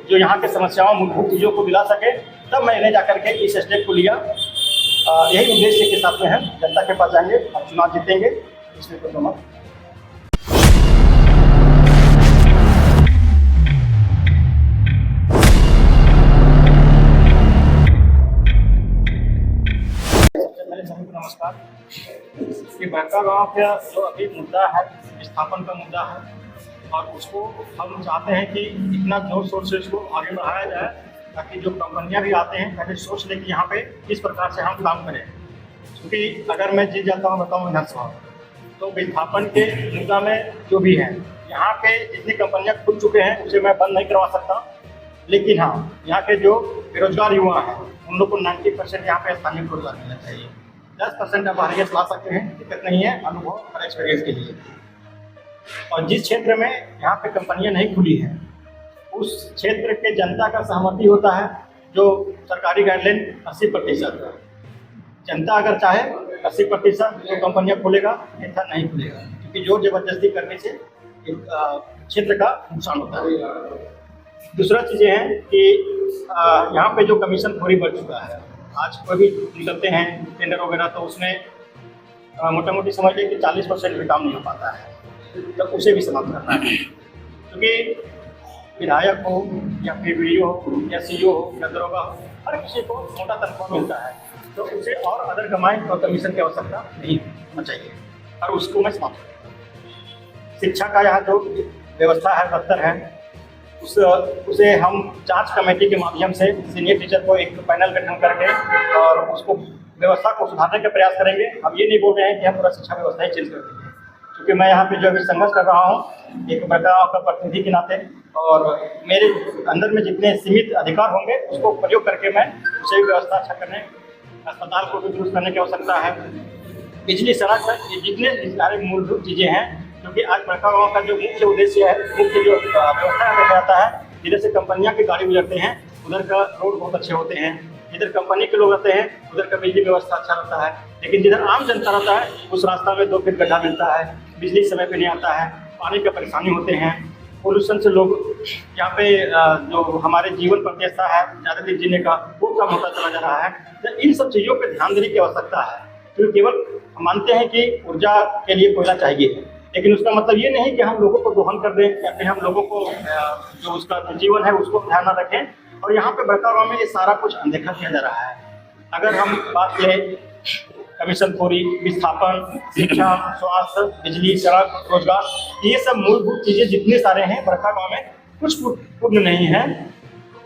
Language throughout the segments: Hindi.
जो यहाँ के समस्याओं मूलभूत चीज़ों को दिला सके, तब मैंने जाकर के इस स्टेप को लिया। यही उद्देश्य के साथ में हम जनता के पास जाएंगे और चुनाव जीतेंगे, इसमें कोई दो मत। नमस्कार। ये बड़का गांव का जो अभी मुद्दा है, विस्थापन का मुद्दा है, और उसको हम चाहते हैं कि इतना जोर शोर से इसको आगे बढ़ाया जाए ताकि जो कंपनियां भी आते हैं पहले सोच लें कि यहाँ पे किस प्रकार से हम काम करें। क्योंकि अगर मैं जीत जाता हूँ बताऊँ विधानसभा, तो विस्थापन के मुद्दा में जो भी है, यहाँ पे जितनी कंपनियाँ खुल चुके हैं उसे मैं बंद नहीं करवा सकता, लेकिन हाँ, यहाँ के जो बेरोजगार युवा हैं उन लोग को 90% यहाँ पे स्थानीय रोजगार मिलना चाहिए। 10% आप आगे ला सकते हैं, दिक्कत नहीं है, अनुभव और एक्सपीरियंस के लिए। और जिस क्षेत्र में यहाँ पे कंपनियां नहीं खुली हैं, उस क्षेत्र के जनता का सहमति होता है जो सरकारी गाइडलाइन 80% है। जनता अगर चाहे 80% तो कंपनियां खुलेगा, ऐसा नहीं खुलेगा, क्योंकि जोर जबरदस्ती करने से क्षेत्र का नुकसान होता है। दूसरा चीज़ें हैं कि यहाँ पे जो कमीशन खोरी बढ़ चुका है, आज कोई भी निकलते हैं टेंडर वगैरह, तो उसमें मोटा मोटी समझ लें कि 40% भी काम नहीं हो पाता है, तो उसे भी समाप्त करना है। क्योंकि विधायक हो या फिर वीडियो हो या सीईओ हो या दरोगा हो, हर किसी को मोटा तनख्वाह मिलता है, तो उसे और अदर कमाई और कमीशन की आवश्यकता नहीं होना चाहिए, और उसको मैं समाप्त करूँ। शिक्षा का यहाँ जो व्यवस्था है, दफ्तर है, उसे हम जांच कमेटी के माध्यम से सीनियर टीचर को एक पैनल गठन करके और उसको व्यवस्था को सुधारने का प्रयास करेंगे। हम ये नहीं बोल रहे हैं कि हम पूरा शिक्षा व्यवस्था ही चेंज कर देंगे, क्योंकि मैं यहाँ पे जो अभी संघर्ष कर रहा हूँ एक बड़का गाँव का प्रतिनिधि के नाते, और मेरे अंदर में जितने सीमित अधिकार होंगे उसको प्रयोग करके मैं उसे व्यवस्था अच्छा करने, अस्पताल को भी दुरुस्त करने की आवश्यकता है, बिजली, सड़क, ये जितने सारे मूलभूत चीज़ें हैं। क्योंकि आज बड़का गाँव का जो मुख्य उद्देश्य है, मुख्य जो व्यवस्था रखा जाता है, जिधर से कंपनियां के गाड़ी गुजरते हैं उधर का रोड बहुत अच्छे होते हैं, जिधर कंपनी के लोग रहते हैं उधर का बिजली व्यवस्था अच्छा रहता है, लेकिन जिधर आम जनता रहता है उस रास्ता में 2 फीट गड्ढा मिलता है, बिजली समय पे नहीं आता है, पानी का परेशानी होते हैं, पोल्यूशन से लोग यहाँ पे जो हमारे जीवन प्रत्याशा है ज़्यादा दिन जीने का, वो कम होता चला जा रहा है। तो इन सब चीज़ों पर ध्यान देने की आवश्यकता है, क्योंकि केवल हम मानते हैं कि ऊर्जा के लिए कोयला चाहिए, लेकिन उसका मतलब ये नहीं कि हम लोगों को दोहन कर दें या फिर हम लोगों को जो उसका जीवन है उसको ध्यान न रखें। और यहाँ पे बड़का गाँव में ये सारा कुछ अनदेखा किया जा रहा है। अगर हम बात करें कमीशन खोरी, विस्थापन, शिक्षा, स्वास्थ्य, बिजली, सड़क, रोजगार, ये सब मूलभूत चीज़ें जितने सारे हैं बड़का गाँव में कुछ पूर्ण नहीं है,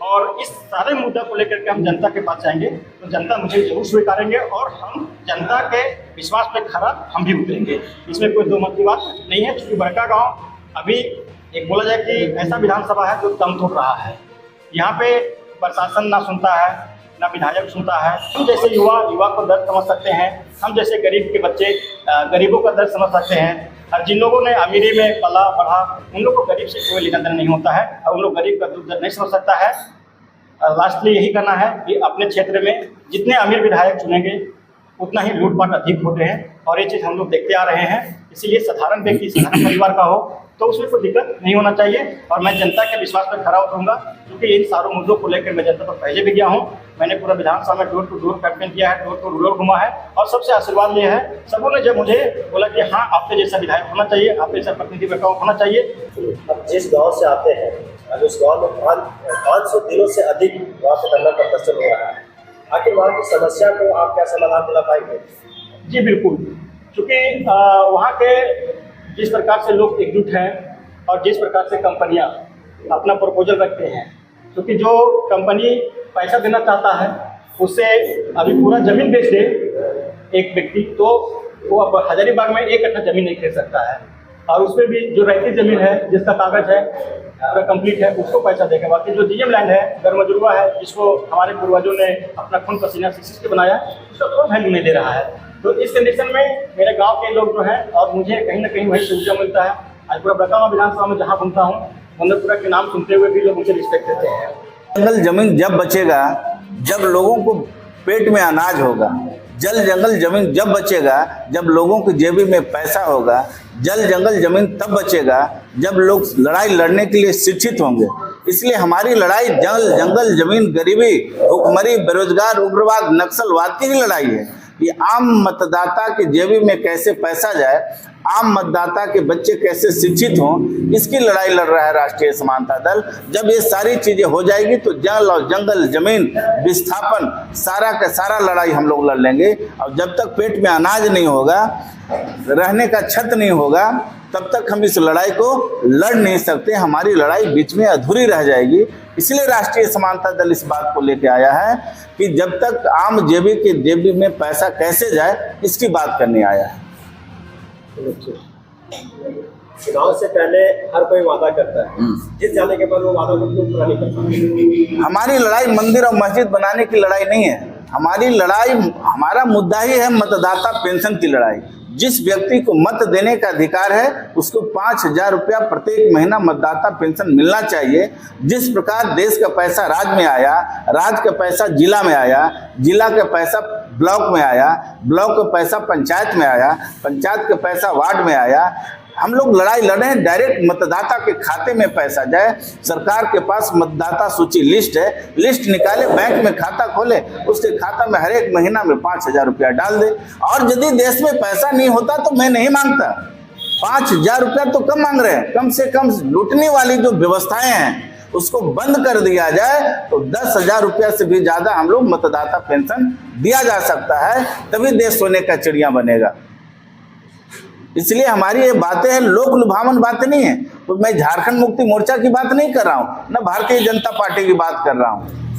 और इस सारे मुद्दा को लेकर के हम जनता के पास जाएंगे तो जनता मुझे जरूर स्वीकारेंगे, और हम जनता के विश्वास पे खरा हम भी उतरेंगे, इसमें कोई दो मत की बात नहीं है। क्योंकि बड़का गांव अभी एक बोला जाए कि ऐसा विधानसभा है जो दम तोड़ रहा है। यहाँ पे प्रशासन ना सुनता है, ना विधायक सुनता है। हम जैसे युवा को दर्द समझ सकते हैं, हम जैसे गरीब के बच्चे गरीबों का दर्द समझ सकते हैं, और जिन लोगों ने अमीरी में पला बढ़ा उन लोग को गरीब से कोई लेना देना नहीं होता है, और उन लोग गरीब का दुख दर्द नहीं समझ सकता है। लास्टली यही करना है कि अपने क्षेत्र में जितने अमीर विधायक चुनेंगे उतना ही लूटपाट अधिक होते हैं, और ये चीज़ हम लोग देखते आ रहे हैं। इसीलिए साधारण व्यक्ति, साधारण परिवार का हो तो उसमें कोई दिक्कत नहीं होना चाहिए, और मैं जनता के विश्वास पर खरा उतरूंगा, क्योंकि इन सारों मुद्दों को लेकर मैं जनता पर पहले भी गया हूँ। मैंने पूरा विधानसभा में डोर टू डोर कैंपेन किया है, डोर टू डोर घुमा है, और सबसे आशीर्वाद लिया है। सबों ने जब मुझे बोला कि हाँ आपके जैसा विधायक होना चाहिए, आपके जैसा प्रतिनिधि बड़का होना चाहिए। अब जिस गाँव से आते हैं, अब उस गाँव में 500 दिनों से अधिक वहाँ से धरना प्रदर्शन हो रहा है, आखिर वहाँ की समस्या को आप क्या समाधान दिला पाएंगे? जी बिल्कुल, क्योंकि वहाँ के जिस प्रकार से लोग एकजुट हैं और जिस प्रकार से कंपनियाँ अपना प्रपोजल रखते हैं, क्योंकि जो कंपनी पैसा देना चाहता है उससे अभी पूरा ज़मीन बेच दे एक व्यक्ति, तो वो अब हजारीबाग में 1 कट्ठा ज़मीन नहीं खरीद सकता है, और उसमें भी जो रैती ज़मीन है जिसका कागज़ है पूरा कंप्लीट है उसको पैसा देगा। बाकी जो डीएम लैंड है, गरमजुर्वा है, जिसको हमारे पूर्वजों ने अपना खून पसीना सींच के बनाया, उसका कोई वैल्यू नहीं दे रहा है। तो इस कंडीशन में मेरे गांव के लोग जो हैं, और मुझे कहीं ना कहीं वही सुविधा मिलता है। आज पूरा बड़का गाँव विधानसभा में जहाँ घूमता हूँ, मुंदरपुरा के नाम सुनते हुए भी लोग मुझे रिस्पेक्ट देते हैं। जंगल जमीन जब बचेगा जब लोगों को पेट में अनाज होगा, जल जंगल जमीन जब बचेगा जब लोगों की जेबी में पैसा होगा, जल जंगल जमीन तब बचेगा जब लोग लड़ाई लड़ने के लिए शिक्षित होंगे। इसलिए हमारी लड़ाई जल जंगल जमीन गरीबी भूखमरी बेरोजगार उग्रवाद नक्सलवाद की ही लड़ाई है। ये आम मतदाता के जेबी में कैसे पैसा जाए, आम मतदाता के बच्चे कैसे शिक्षित हों, इसकी लड़ाई लड़ रहा है राष्ट्रीय समानता दल। जब ये सारी चीजें हो जाएगी तो जल और जंगल जमीन विस्थापन सारा का सारा लड़ाई हम लोग लड़ लेंगे। और जब तक पेट में अनाज नहीं होगा, रहने का छत नहीं होगा, तब तक हम इस लड़ाई को लड़ नहीं सकते। हमारी लड़ाई बीच में अधूरी रह जाएगी। इसलिए राष्ट्रीय समानता दल इस बात को लेकर आया है कि जब तक आम जेबी में पैसा कैसे जाए, इसकी बात करने आया है। चुनाव से पहले हर कोई वादा करता है, जीत जाने के बाद वो वादा को क्यों पूरा नहीं करता? हमारी लड़ाई मंदिर और मस्जिद बनाने की लड़ाई नहीं है। हमारी लड़ाई, हमारा मुद्दा ही है मतदाता पेंशन की लड़ाई। जिस व्यक्ति को मत देने का अधिकार है उसको 5,000 रुपया प्रत्येक महीना मतदाता पेंशन मिलना चाहिए। जिस प्रकार देश का पैसा राज्य में आया, राज्य का पैसा जिला में आया, जिला का पैसा ब्लॉक में आया, ब्लॉक का पैसा पंचायत में आया, पंचायत का पैसा वार्ड में आया, हम लोग लड़ाई लड़े हैं डायरेक्ट मतदाता के खाते में पैसा जाए। सरकार के पास मतदाता सूची लिस्ट है, लिस्ट निकाले, बैंक में खाता खोले, उसके खाता में हर एक महीना में 5,000 रुपया डाल दे। और यदि देश में पैसा नहीं होता तो मैं नहीं मांगता। 5,000 रुपया तो कम मांग रहे हैं, कम से कम लूटने वाली जो व्यवस्थाएं हैं उसको बंद कर दिया जाए तो 10,000 रुपया से भी ज्यादा हम लोग मतदाता पेंशन दिया जा सकता है, तभी देश सोने का चिड़िया बनेगा। इसलिए हमारी ये बातें हैं, लोक लुभावन बातें नहीं है। तो मैं झारखंड मुक्ति मोर्चा की बात नहीं कर रहा हूँ, न भारतीय जनता पार्टी की बात कर रहा हूँ।